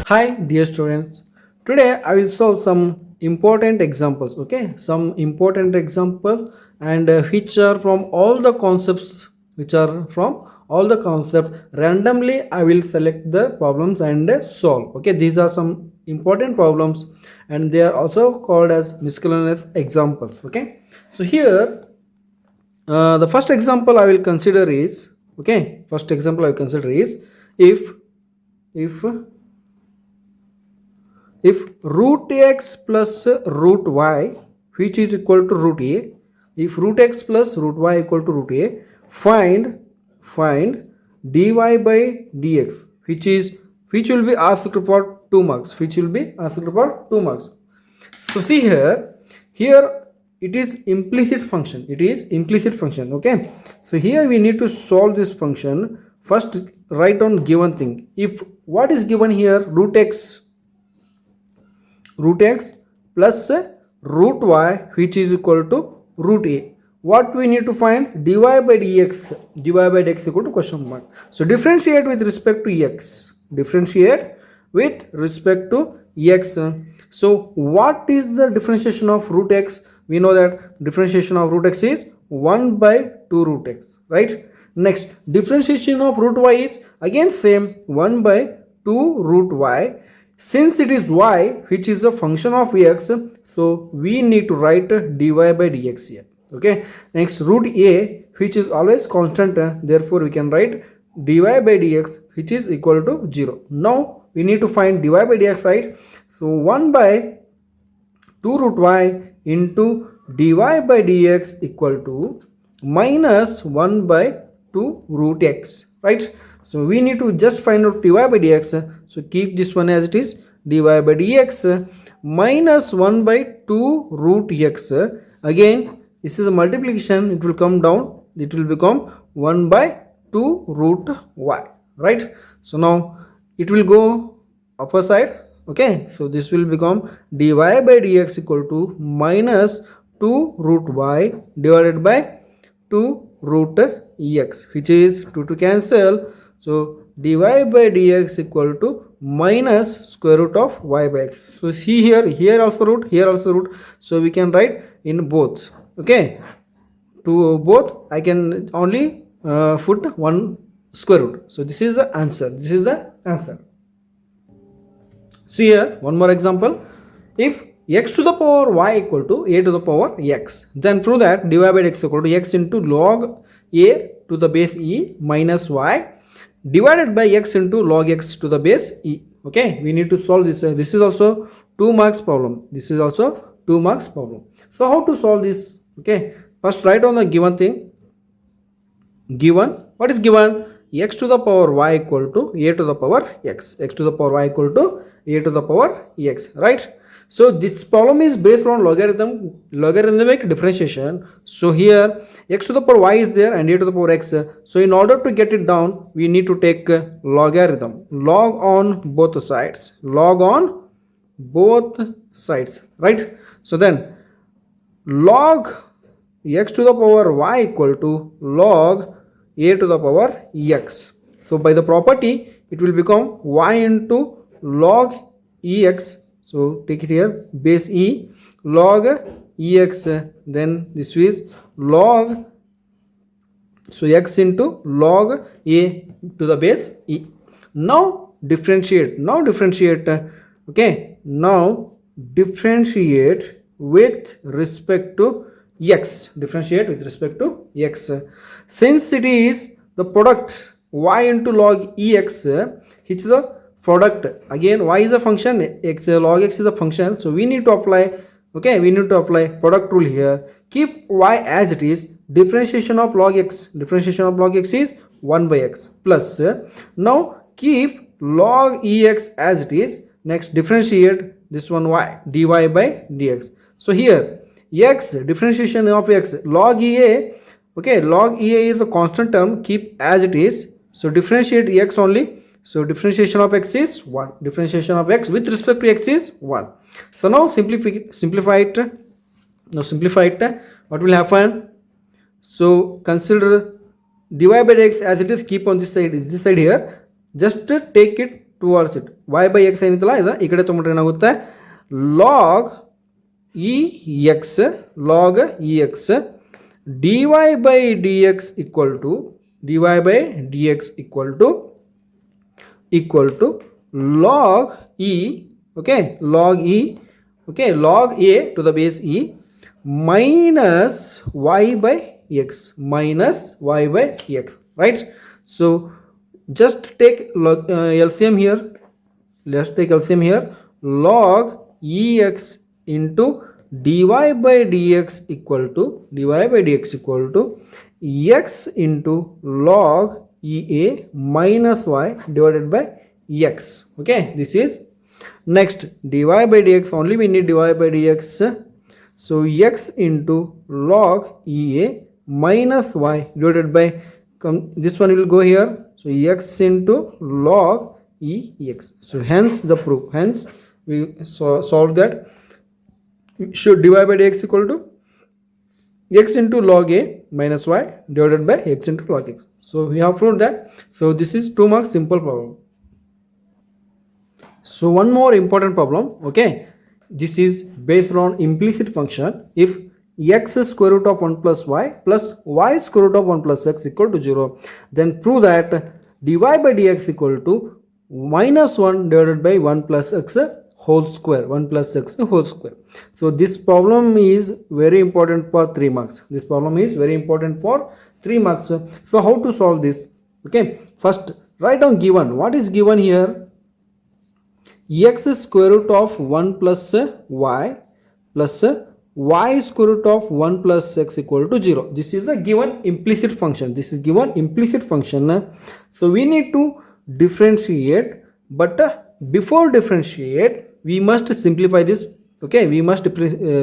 Hi dear students, today I will solve some important examples, okay? Some important examples and which are from all the concepts, which are from all the concepts. Randomly I will select the problems and solve, okay? These are some important problems and they are also called as miscellaneous examples, okay? So here the first example I will consider is, okay? First example I will consider is if if if root x plus root y which is equal to root a, if root x plus root y equal to root a, find dy by dx which will be asked for 2 marks, which will be asked for 2 marks. So see here it is implicit function, okay? So here we need to solve this function. First write down given thing. If what is given here, root x plus root y which is equal to root a, what we need to find, dy by dx equal to question mark. So differentiate with respect to x, so what is the differentiation of root x? We know that differentiation of root x is 1 by 2 root x, right? Next, differentiation of root y is again same, 1 by 2 root y. Since it is y which is a function of x, so we need to write dy by dx here, okay? Next, root a which is always constant, therefore we can write dy by dx which is equal to 0. Now we need to find dy by dx, right? So 1 by 2 root y into dy by dx equal to minus 1 by 2 root x, right? So we need to just find out dy by dx. So keep this one as it is, dy by dx minus 1 by 2 root x. Again, this is a multiplication, it will come down, it will become 1 by 2 root y, right? So now it will go upper side, okay? So this will become dy by dx equal to minus 2 root y divided by 2 root x, which is 2 to cancel. So dy by dx equal to minus square root of y by x. So see here also root, so we can write in both, okay? To both I can only put one square root. So this is the answer, See here one more example. If x to the power y equal to a to the power x, then prove that dy by dx equal to x into log a to the base e minus y divided by x into log x to the base e, okay? We need to solve this. This is also 2 marks problem, so how to solve this, okay? First write down the given thing. What is given? X to the power y equal to a to the power x, right? So this problem is based on logarithmic differentiation. So here x to the power y is there and a to the power x. So in order to get it down, we need to take logarithm, log on both sides, right? So then log x to the power y equal to log a to the power x. So by the property it will become y into log ex. So take it here, base e log ex, then this is log, so x into log a to the base e. Now differentiate, okay? Now differentiate with respect to x, since it is the product y into log ex, which is a product, again y is a function, x log x is a function, so we need to apply, okay, product rule here. Keep y as it is, differentiation of log x is 1 by x plus, now keep log ex as it is. Next differentiate this one y, dy by dx. So here x, differentiation of x, log ea, okay, log ea is a constant term, keep as it is. So differentiate x only, so differentiation of x is 1, differentiation of x with respect to x is 1. So now simplify it, what will happen? So consider dy by dx as it is, keep on this side, here, just take it towards it. Y by X ಏನಿತ್ತಲ್ಲ ಇದು ಈ ಕಡೆ ತೊಗೊಂಡ್ರೆ ಏನಾಗುತ್ತೆ, log E X dy by dx equal to log e, okay, log a to the base e minus y by x, right? So just take LCM here. Let's take LCM here. Log ex into dy by dx equal to x into log ea minus y divided by x. Okay, this is next dy by dx. Only we need dy by dx. So x into log ea minus y divided by, this one will go here. So x into log ex. So hence the proof. Hence we solve that. Should dy by dx equal to x into log a minus y divided by x into log x. So we have proved that. So this is 2 marks simple problem. So one more important problem. Okay, this is based on implicit function. If x square root of 1 plus y square root of 1 plus x equal to 0, then prove that dy by dx equal to minus 1 divided by 1 plus x whole square. So this problem is very important for 3 marks. So how to solve this? Okay, first write down given. What is given here? X square root of 1 plus y square root of 1 plus x equal to 0. This is a given implicit function. So we need to differentiate, but before differentiate we must simplify this. Okay, we must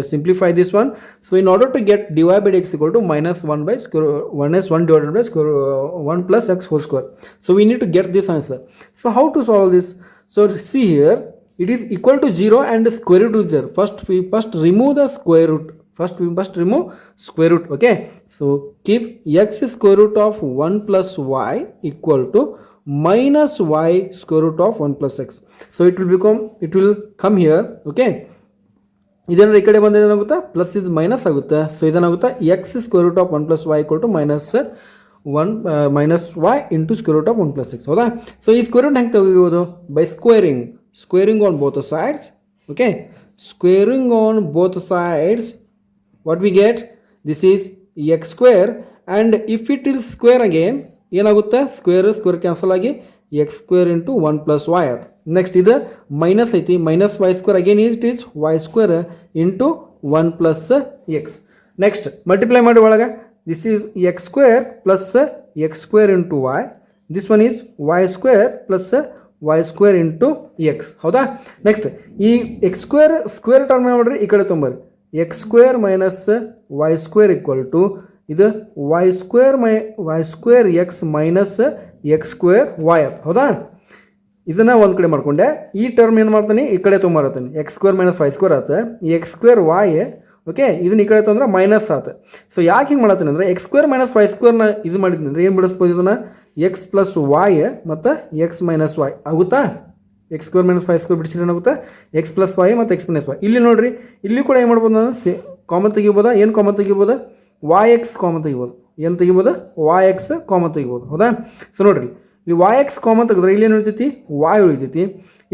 simplify this one. So in order to get dy by dx equal to minus 1 by minus 1 divided by 1 plus x whole square. So we need to get this answer. So how to solve this? So see here, it is equal to 0 and the square root is there. First we must remove the square root. Okay, so keep x square root of 1 plus y equal to minus y square root of 1 plus x. So it will come here. Okay, ಇದನ್ನ ಈ ಕಡೆ ಬಂದರೆ ಏನಾಗುತ್ತೆ, plus ಇದು minus ಆಗುತ್ತೆ. So ಇದೇನಾಗುತ್ತೆ, X square root of 1 plus y equal to minus y into square root of 1 plus x. ಹೌದಾ? So ಈ square root ಹೆಂಗೆ ತೆಗೆಯಬಹುದು? By squaring on both sides. Okay, squaring on both sides, what we get? This is x square, and if it is square again ಏನಾಗುತ್ತೆ, square cancel ಆಗಿ x square into 1 plus y ಆಯ್ತು. Next ಇದು minus ಐತಿ, minus y square again it is y square into 1 plus x. Next multiply ಮಾಡಿ ಒಳಗೆ, this is x square plus x square into y. This one is y square plus y square into x. ಹೌದಾ? Next ಈ x square term ಮಾಡ್ರಿ, ಈ ಕಡೆ ತೊಂಬರ್ರಿ. x square minus y square equal to ಇದು y square x minus x square y ಆಯ್ತು. ಹೌದಾ? ಇದನ್ನ ಒಂದು ಕಡೆ ಮಾಡ್ಕೊಂಡೆ, ಈ ಟರ್ಮ್ ಏನು ಮಾಡ್ತಾನೆ, ಈ ಕಡೆ ತೊಗೊಂಬರತ್ತಾನೆ. x square minus y square ಆಯ್ತು, ಈ x square y. ಓಕೆ, ಇದನ್ನ ಈ ಕಡೆ ತೊಂದ್ರೆ ಮೈನಸ್ ಆಯ್ತು. ಸೊ ಯಾಕೆ ಹಿಂಗೆ ಮಾಡತ್ತೀನಿ ಅಂದರೆ, x square minus y square ಇದು ಮಾಡಿದ್ದೀನಿ ಅಂದರೆ ಏನು ಬಿಡಿಸ್ಬೋದು, ಇದನ್ನು x plus y ಮತ್ತು x minus y ಆಗುತ್ತಾ? x square minus y square ಬಿಡಿಸಿದ್ರೆ ಏನಾಗುತ್ತೆ, x plus y ಮತ್ತು x minus y. ಇಲ್ಲಿ ನೋಡ್ರಿ, ಇಲ್ಲಿ ಕೂಡ ಏನು ಮಾಡ್ಬೋದು, ನಾನು ಕಾಮನ್ ತೆಗಿಬೋದಾ? ಏನು ಕಾಮನ್ ತೆಗಿಬೋದು? yx ಕಾಮನ್ ತೆಗಿಬೋದು. ಏನು ತೆಗಿಬೋದು? yx ಕಾಮನ್ ತೆಗಿಬೋದು. ಹೌದಾ? ಸೊ ನೋಡ್ರಿ, ಇಲ್ಲಿ yx ಕಾಮನ್ ತೆಗೆದ್ರೆ ಇಲ್ಲಿ ಏನು ಉಳಿತೈತಿ, y ಉಳಿತೈತಿ.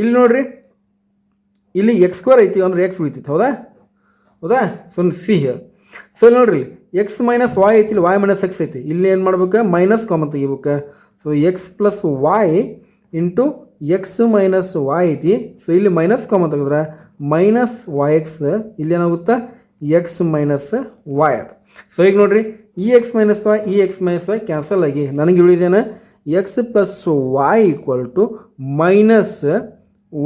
ಇಲ್ಲಿ ನೋಡ್ರಿ, ಇಲ್ಲಿ x ಸ್ಕ್ವೇರ್ ಐತಿ ಅಂದ್ರೆ x ಉಳಿತೈತಿ. ಹೌದಾ? So see here. ಸೊ ನೋಡ್ರಿ, x ಮೈನಸ್ y ಐತಿ, ಇಲ್ಲಿ y ಮೈನಸ್ x ಐತಿ. ಇಲ್ಲಿ ಏನು ಮಾಡ್ಬೇಕು, ಮೈನಸ್ ಕಾಮನ್ ತೆಗಿಬೇಕು. So x plus y into x minus y ಐತಿ. ಸೊ ಇಲ್ಲಿ ಮೈನಸ್ ಕಾಮನ್ ತೆಗೆದ್ರೆ ಮೈನಸ್ yx, ಇಲ್ಲಿ ಏನಾಗುತ್ತೆ, x ಮೈನಸ್ y ಆಯ್ತು. ಸೊ ಈಗ ನೋಡ್ರಿ, ಈ x ಮೈನಸ್ y ಕ್ಯಾನ್ಸಲ್ ಆಗಿ ನನಗೆ ಉಳಿದೇನೆ x plus y equal to minus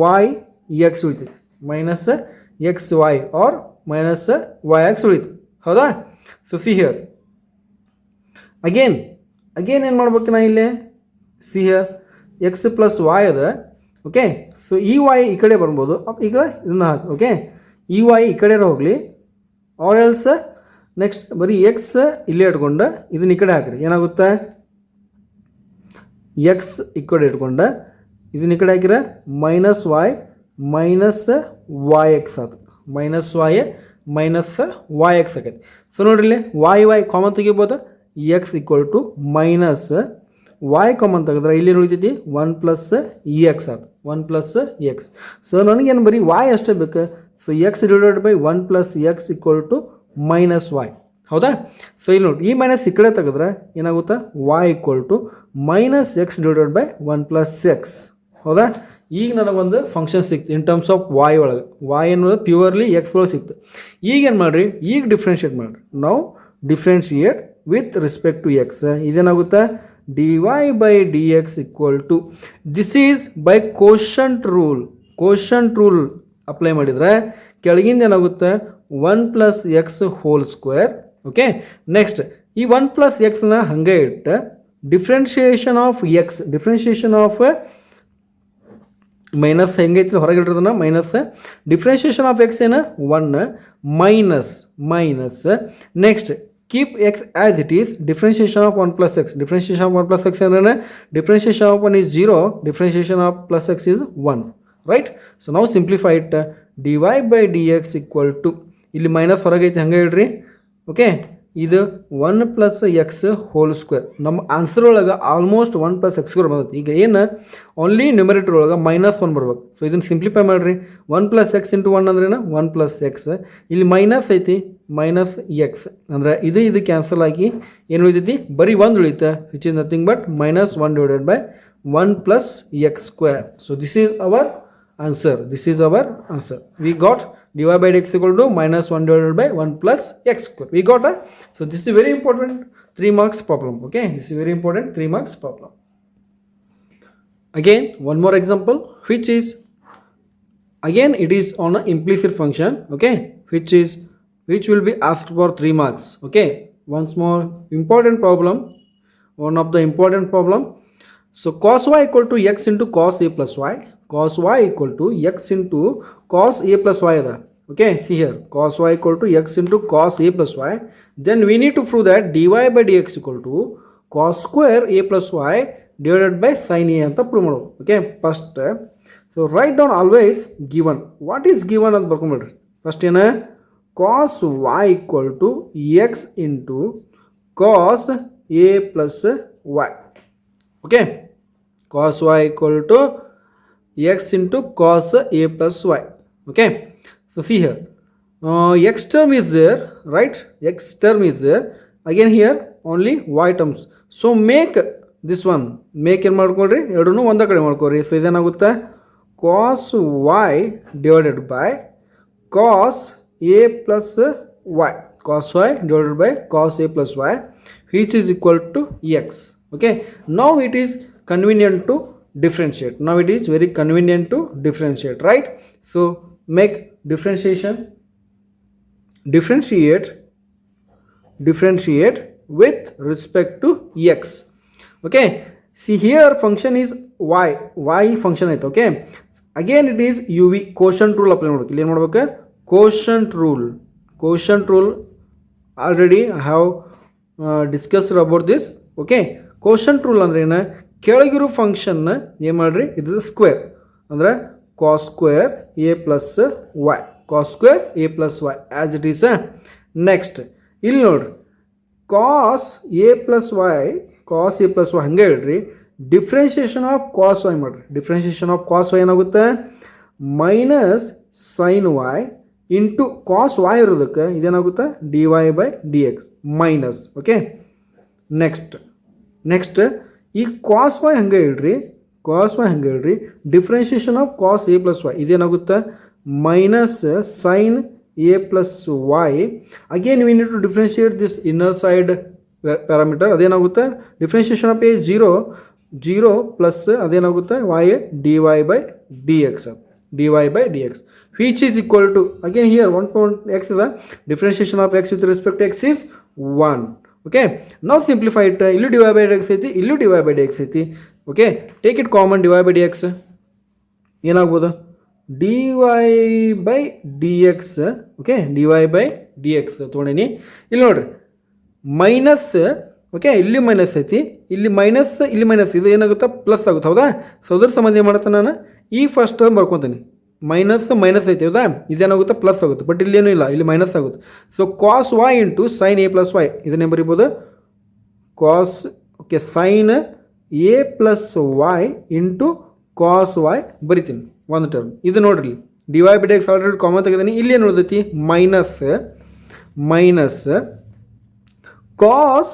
y x ಉಳಿತೈತಿ. Minus x y R minus y x ಉಳಿತು. ಹೌದಾ? ಸೊ ಸಿ ಹಿಯರ್ ಅಗೇನ್ ಏನು ಮಾಡ್ಬೇಕು, ನಾ ಇಲ್ಲಿ see here x plus y ಅದ. ಓಕೆ, ಸೊ ಈ y ಈ ಕಡೆ ಬರ್ಬೋದು. ಈಗ ಇದನ್ನ ಹಾಕಿ. ಓಕೆ, ಈ y ಈ ಕಡೆ ಹೋಗಲಿ, ಆರ್ ಎಲ್ಸ್ ನೆಕ್ಸ್ಟ್ ಬರೀ ಎಕ್ಸ್ ಇಲ್ಲೇ ಇಟ್ಕೊಂಡು ಇದನ್ನ ಈ ಕಡೆ ಹಾಕ್ರಿ. ಏನಾಗುತ್ತೆ, ಎಕ್ಸ್ ಈ ಕಡೆ ಇಟ್ಕೊಂಡು ಇದನ್ನ ಈ ಕಡೆ ಹಾಕಿದ್ರೆ minus y minus y x ಆಯ್ತು ಮೈನಸ್ ವೈ ಎಕ್ಸ್ ಆಗೈತೆ ಸೊ ನೋಡ್ರಿ ಇಲ್ಲಿ ವೈ ಕಾಮನ್ ತೆಗಿಬೋದು x equal to minus y common ತೆಗೆದ್ರೆ ಇಲ್ಲಿ ಉಳಿತೈತಿ 1 ಪ್ಲಸ್ ಎಕ್ಸ್ ಆಯ್ತು 1 ಪ್ಲಸ್ ಎಕ್ಸ್ ಸೊ ನನಗೇನು ಬರೀ ವೈ ಅಷ್ಟೇ ಬೇಕು so X divided by 1 plus X equal to minus Y ಹೌದಾ ಸೊ ಇಲ್ಲಿ ನೋಡಿ ಈ ಮೈನಸ್ ಈ ಕಡೆ ತೆಗೆದ್ರೆ ಏನಾಗುತ್ತೆ Y equal to minus X divided by 1 plus X ಹೌದಾ ಈಗ ನನಗೊಂದು ಫಂಕ್ಷನ್ ಸಿಕ್ತು ಇನ್ ಟರ್ಮ್ಸ್ ಆಫ್ ವೈ ಒಳಗೆ ವೈ ಅನ್ನೋದು ಪ್ಯೂರ್ಲಿ ಎಕ್ಸ್ ಒಳಗೆ ಸಿಕ್ತು ಈಗ ಏನು ಮಾಡಿರಿ ಈಗ ಡಿಫ್ರೆನ್ಷಿಯೇಟ್ ಮಾಡಿರಿ ನಾವು differentiate with respect to X ಇದೇನಾಗುತ್ತೆ dy by dx equal to this is by quotient rule apply ಮಾಡಿದರೆ ಕೆಳಗಿಂದ ಏನಾಗುತ್ತೆ 1 plus X whole square okay next ಈ 1 ಪ್ಲಸ್ ಎಕ್ಸ್ನ ಹಾಗೆ ಇಟ್ಟು ಡಿಫ್ರೆನ್ಷಿಯೇಷನ್ ಆಫ್ ಮೈನಸ್ ಹೆಂಗೈತಿ ಹೊರಗೆ ಇಟ್ಟಿರೋದನ್ನ ಮೈನಸ್ ಡಿಫ್ರೆನ್ಷಿಯೇಷನ್ ಆಫ್ ಎಕ್ಸ್ ಏನು 1 minus next keep x as it is differentiation of 1 plus x differentiation of 1 plus x and differentiation of 1 is 0 differentiation of plus x is 1 right so now simplify it dy by dx equal to ಇಲ್ಲಿ minus ಹೊರಗೈತಿ ಹಂಗೆ ಹೇಳ್ರಿ okay ಇದು 1 plus X whole square ನಮ್ಮ answer ಒಳಗೆ almost 1 plus X square ಬಂದೈತಿ ಈಗ ಏನು only numerator ಒಳಗೆ ಮೈನಸ್ 1 ಬರ್ಬೇಕು ಸೊ ಇದನ್ನು ಸಿಂಪ್ಲಿಫೈ ಮಾಡಿರಿ 1 ಪ್ಲಸ್ ಎಕ್ಸ್ ಇಂಟು 1 ಅಂದ್ರೇನು 1 ಪ್ಲಸ್ ಎಕ್ಸ್ ಇಲ್ಲಿ ಮೈನಸ್ ಐತಿ ಮೈನಸ್ ಎಕ್ಸ್ ಅಂದರೆ ಇದು ಕ್ಯಾನ್ಸಲ್ ಆಗಿ ಏನು ಉಳಿತೈತಿ ಬರೀ 1 ಉಳಿಯುತ್ತೆ which is nothing but minus 1 divided by 1 plus X square so this is our answer we got dy by dx equal to minus 1 divided by 1 plus x square. We got it. So this is very important 3 marks problem. Okay, this is very important 3 marks problem. Again, one more example, which is again it is on an implicit function. Okay, which will be asked for 3 marks. Okay, once more important problem. One of the important problem. So cos y equal to x into cos a plus y. Cos y equal to x into cos a plus y. Okay, see here cos y equal to x into cos a plus y. Then we need to prove that dy by dx equal to cos square a plus y divided by sin a anta prove ಮಾಡೋದು. Okay, first so write down always given. What is given ಅಂತ ಬರ್ಕೊಂಡ್ಬಿಡ್ರಿ. First ಏನು cos y equal to x into cos a plus y. Okay, cos y equal to x into cos a plus y. Okay, so see here x term is there, right? X term is there. Again here only y terms. So make this one ಏನು ಮಾಡ್ಕೊಳ್ರಿ ಎರಡನ್ನೂ ಒಂದೇ ಕಡೆ ಮಾಡ್ಕೊಳ್ರಿ so ಇದೇನಾಗುತ್ತೆ cos y divided by cos a plus y. Cos y divided by cos a plus y which is equal to x. Okay, now it is convenient to differentiate. Now it is very convenient to differentiate, right? So make differentiate with respect to x. Okay, see here function is y function aita. Okay, again it is uv quotient rule apply ಮಾಡಬೇಕು. ಇಲ್ಲಿ ಏನು ಮಾಡಬೇಕು quotient rule already I have discussed about this. Okay, quotient rule ಅಂದ್ರೆ ಏನು ಕೆಳಗಿರೋ ಫಂಕ್ಷನ್ನ ಏನು ಮಾಡ್ರಿ ಇದು ಸ್ಕ್ವೇರ್ ಅಂದರೆ cos square a plus y cos square a plus y as it is. Next ಇಲ್ಲಿ ನೋಡ್ರಿ cos a plus y ಹಂಗೆ ಹೇಳ್ರಿ ಡಿಫ್ರೆನ್ಷಿಯೇಷನ್ ಆಫ್ cos y ಮಾಡ್ರಿ ಡಿಫ್ರೆನ್ಷಿಯೇಷನ್ ಆಫ್ cos y ಏನಾಗುತ್ತೆ minus sin y into cos y ಇರೋದಕ್ಕೆ ಇದೇನಾಗುತ್ತೆ dy by dx minus. Okay, next ಈ cos y ಹಂಗೆ ಹೇಳ್ರಿ differentiation of cos a plus y ಇದೇನಾಗುತ್ತೆ minus sin a plus y. Again we need to differentiate this inner side parameter ಅದೇನಾಗುತ್ತೆ differentiation of a 0 plus ಅದೇನಾಗುತ್ತೆ y dy by dx which is equal to again here 1 x is a differentiation of x with respect to x is 1. Okay, now simplify it. Illu dy by dx ಐತಿ ಇಲ್ಲೂ dy by dx ಐತಿ. Okay, take it common dy by dx ಏನಾಗ್ಬೋದು dy by dx. Okay, dy by dx ತೊಗೊಂಡೀನಿ ಇಲ್ಲಿ ನೋಡ್ರಿ minus. Okay, ಇಲ್ಲಿ minus ಐತಿ ಇಲ್ಲಿ minus ಇದು ಏನಾಗುತ್ತೆ ಪ್ಲಸ್ ಆಗುತ್ತೆ ಹೌದಾ. ಸೊ ಅದ್ರ ಸಂಬಂಧ ಏನು ಮಾಡ್ತಾನೆ ನಾನು ಈ ಫಸ್ಟ್ ಟರ್ಮ್ ಬರ್ಕೊತೀನಿ. ಮೈನಸ್ ಐತೆ ಹೌದಾ, ಇದೇನಾಗುತ್ತೆ ಪ್ಲಸ್ ಆಗುತ್ತೆ, ಬಟ್ ಇಲ್ಲೇನೂ ಇಲ್ಲ, ಇಲ್ಲಿ ಮೈನಸ್ ಆಗುತ್ತೆ. So cos Y into sine A plus Y ಇದನ್ನೇ ಬರಿಬೋದು. ಕಾಸ್ sine A plus Y into cos Y ಬರಿತೀನಿ ಒಂದು ಟರ್ಮ್. ಇದು ನೋಡ್ರಿ D y by d X already common ತೆಗೆದೀನಿ. ಇಲ್ಲಿ ಏನು ಉಳಿದೈತಿ minus cos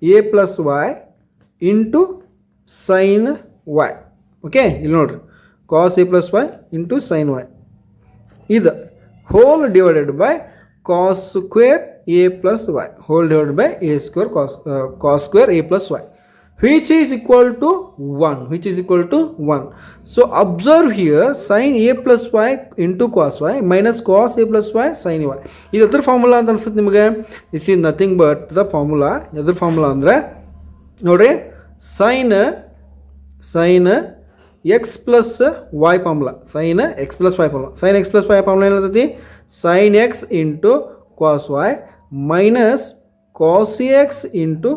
A plus Y into sine Y. Okay, ಇಲ್ಲಿ ನೋಡ್ರಿ cos A plus Y into sine Y ಇದು whole divided by cos square a plus Y whole divided by A square cos square a plus y which is equal to 1. So observe here sin a plus y into cos y minus cos a plus y sin y. ಇದು ಅದರ formula ಅಂತ ಅನ್ಸುತ್ತೆ ನಿಮಗೆ. This is nothing but the formula. ಎದ್ರ formula ಅಂದರೆ ನೋಡ್ರಿ sine x plus Y formula. Sine x plus Y formula ಏನಿರ್ತೈತಿ sine x into cos Y minus cos x into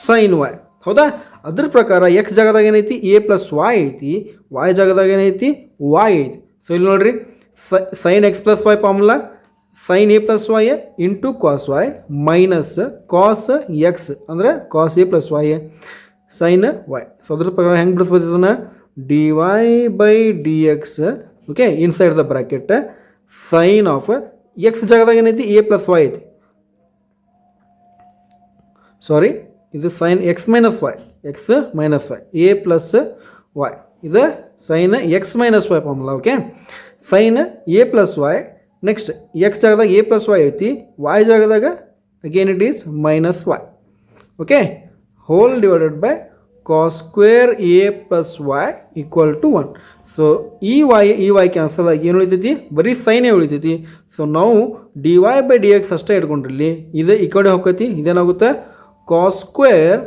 sine Y ಹೌದಾ. ಅದ್ರ ಪ್ರಕಾರ ಎಕ್ಸ್ ಜಾಗದಾಗ ಏನೈತಿ ಎ ಪ್ಲಸ್ ವೈ ಐತಿ, Y ಜಾಗದಾಗ ಏನೈತಿ ವೈ ಐತಿ. ಸೊ ಇಲ್ಲಿ ನೋಡ್ರಿ sine x plus Y formula sine A plus Y into cos Y minus cos x ಅಂದರೆ cos A plus y sine Y. So ಅದ್ರ ಪ್ರಕಾರ ಹೆಂಗೆ ಬಿಡಿಸ್ಬೋದು ಇದನ್ನು D y by d X okay inside the bracket sign of X ಜಾಗದಾಗ ಏನೈತಿ A plus Y ಐತಿ, ಸಾರಿ ಇದು sine x minus Y A plus Y ಇದು sine x minus Y formula. Okay, sine A plus Y next X ಜಾಗದಾಗ A plus Y ಐತಿ, Y ಜಾಗದಾಗ again it is minus Y. Okay, whole divided by cos square a plus y equal to 1. So ಈ y cancel ಆಗಿ ಏನು ಉಳಿತೈತಿ ಬರೀ ಸೈನೇ ಉಳಿತೈತಿ. ಸೊ ನಾವು d y by d x ಅಷ್ಟೇ ಇಟ್ಕೊಂಡ್ರಲ್ಲಿ ಇದು ಈ ಕಡೆ ಹೋಗ್ತೈತಿ, ಇದೇನಾಗುತ್ತೆ cos square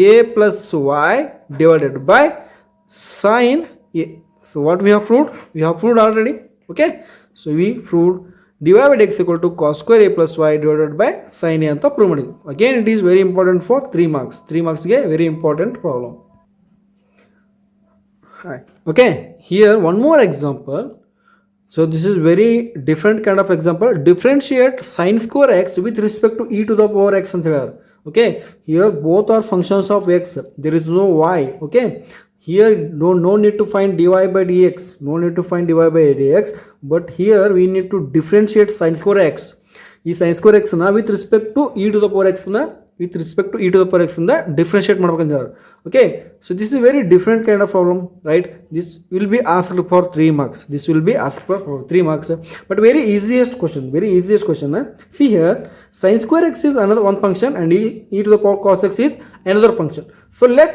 a plus y divided by sin a. So what we have proved? We have proved already. Okay, so we proved dy by dx equal to cos square a plus y divided by sin a anta prove ಮಾಡಿದ್ವಿ. Again it is very important for 3 marks ಗೆ very important problem. Okay, here one more example. So this is very different kind of example. Differentiate sin square x with respect to e to the power x ಅಂತ ಹೇಳ್ಯಾರ. Okay, here both are functions of x, there is no y. Okay, here no need to find dy by dx, but here we need to differentiate sin square x. ಈ sin square x na with respect to e to the power x ಇಂದ differentiate ಮಾಡ್ಬೇಕಂತ ಹೇಳಿ. Okay, so this is very different kind of problem right. This will be asked for 3 marks. But very easiest question. See here, sin square x is another one function and e to the power cos x is another function. So let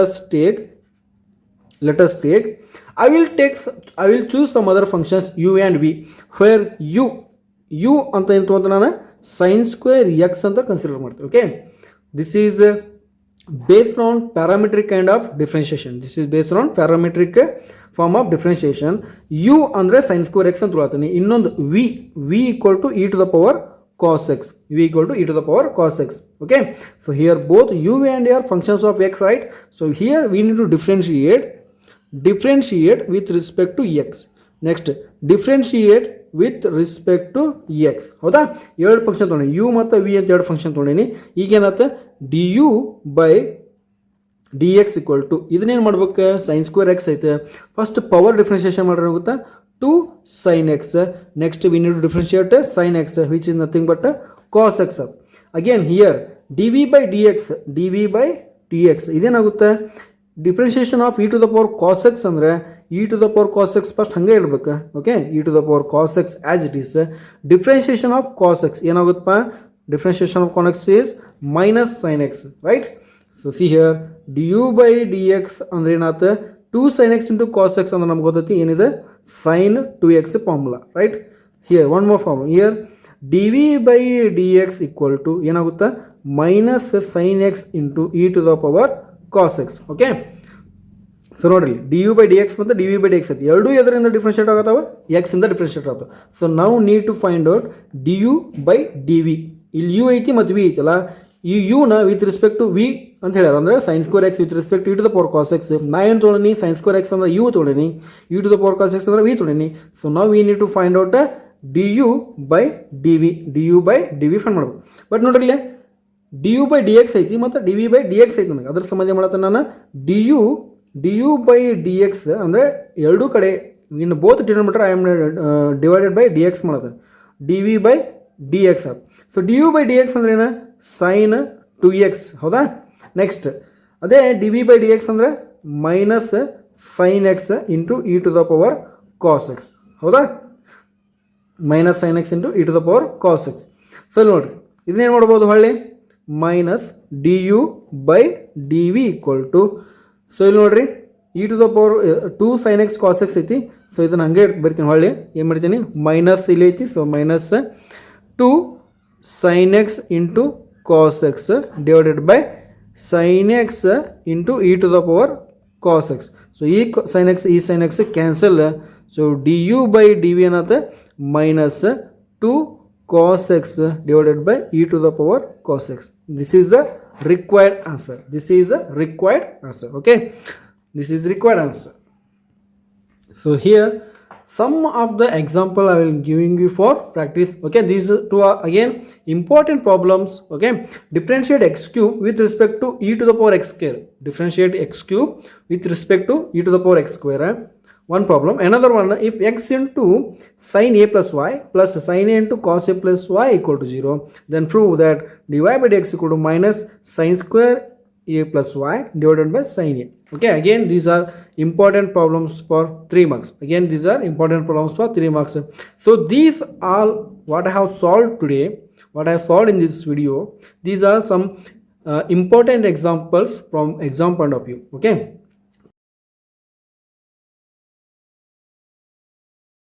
us take I will choose some other functions u and v, where u ಅಂತ ಏನು ತಗೊಂತ ನಾನು sin square x ಅಂತ consider ಮಾಡ್ತೀವಿ. Okay, this is based on parametric kind of differentiation. Form of differentiation. u ಅಂದರೆ sin square x ಅಂತ ತೊಗೊಳ್ತೀನಿ. ಇನ್ನೊಂದು v equal to e to the power cos x. Okay, so here both u and a are functions of x, right? So here we need to differentiate with respect to x. Next, differentiate with respect to x. ಹೌದಾ, ಎರಡು function ತೊಗೊಂಡು u ಮತ್ತು v ಅಂತ ಎರಡು function ತೊಗೊಂಡಿನಿ. ಈಗೇನತ್ತೆ du by d X equal to ಇದನ್ನೇನು ಮಾಡ್ಬೇಕು sign square X ಐತೆ. ಫಸ್ಟ್ ಪವರ್ ಡಿಫ್ರೆನ್ಷಿಯೇಷನ್ ಮಾಡ್ರೆ ಆಗುತ್ತಾ 2 sin x. Next we need to differentiate sin x which is nothing but cos x. Again here dv by dx ಇದೇನಾಗುತ್ತೆ differentiation of e to the power cos x ಅಂದರೆ e to the power cos x first ಹಂಗೆ ಇರಬೇಕು. Okay, e to the power cos x as it is. Differentiation of cos x ಏನಾಗುತ್ತಪ್ಪ differentiation of cos x is minus sin x, right? So see here du by dx ಅಂದ್ರೆ ಏನಾಗುತ್ತೆ 2 sin x into cos x ಅಂದ್ರೆ ನಮ್ಗೆ ಗೊತ್ತೈತಿ ಏನಿದೆ sin 2x formula, right? Here one more formula, here dv by dx equal to ಏನಾಗುತ್ತೆ minus sin x into e to the power cos x. Okay, so ನೋಡ್ರಿ du by dx ಮತ್ತು dv by dx ಐತಿ, ಎರಡೂ ಎದರಿಂದ differentiate ಆಗತ್ತವ x ಇಂದ differentiate ಆಗ್ತವೆ. So ನಾವು need to find out du by dv. ಇಲ್ಲಿ u ಐತಿ ಮತ್ತು v ಐತಲ್ಲ, ಈ ಯುನ ವಿತ್ ರೆಸ್ಪೆಕ್ಟ್ ಟು ವಿ ಅಂತ ಹೇಳ್ಯಾರ, ಅಂದರೆ sine square x with respect to e to the power cos x. ನಾ ಏನು ತೊಗೊಂಡಿನಿ, ಸೈನ್ ಸ್ಕ್ವೇರ್ ಎಕ್ಸ್ ಅಂದ್ರೆ ಯು ತೊಗೊಂಡಿನಿ, e to the power cos x ಅಂದ್ರೆ ವಿ ತೊಗೊಂಡಿನಿ. ಸೊ ನಾವು v need to find out d u by d v, d u by d v find ಮಾಡ್ಬೇಕು. But ನೋಡ್ರಿ ಇಲ್ಲಿ d u by d x ಐತಿ ಮತ್ತು D V by d x ಐತಿ. ನನಗೆ ಅದ್ರ ಸಂಬಂಧ ಮಾಡತ್ತೆ ನಾನು D u by d X ಅಂದರೆ ಎರಡೂ ಕಡೆ in both denominator I am divided by d X ಮಾಡೋದು, D V by d X ಅದು. So D u by d X ಅಂದ್ರೆ ಏನು, ಸೈನ್ 2x, ಹೌದಾ. ನೆಕ್ಸ್ಟ್ ಅದೇ D V by d X ಅಂದರೆ minus sine x into E to the power cos X, ಹೌದಾ. Minus sine x into E to the power cos X. So ನೋಡಿರಿ ಇದನ್ನೇನು ಮಾಡ್ಬೋದು, ಹೊಳ್ಳಿ minus D u by d V equal to, so ಇಲ್ಲಿ ನೋಡಿರಿ E to the power 2 sine x cos x ಐತಿ. So ಇದನ್ನು ಹಾಗೆ ಬರ್ತೀನಿ, ಹೊಳ್ಳಿ ಏನು ಮಾಡ್ತೀನಿ, ಮೈನಸ್ ಇಲ್ಲಿ ಐತಿ. So minus 2 sine x into cos x divided by sine x into E to the power cos X. So ಈ sine x cancel. So D u by d V ಏನತ್ತೆ, minus 2 cos x divided by e to the power cos x. This is the required answer. This is the required answer. Okay, this is required answer. So here some of the example I will giving you for practice. Okay, these two are again important problems. Okay, differentiate x cube with respect to e to the power x square. Differentiate x cube with respect to e to the power x square. One problem. Another one, if x into sin a plus y plus sin a into cos a plus y equal to 0, then prove that dy by dx equal to minus sin square a plus y divided by sin a. Okay, again these are important problems for 3 marks. Again these are important problems for 3 marks. So these are what I have solved today, what I have solved in this video. These are some important examples from exam point of view. Okay.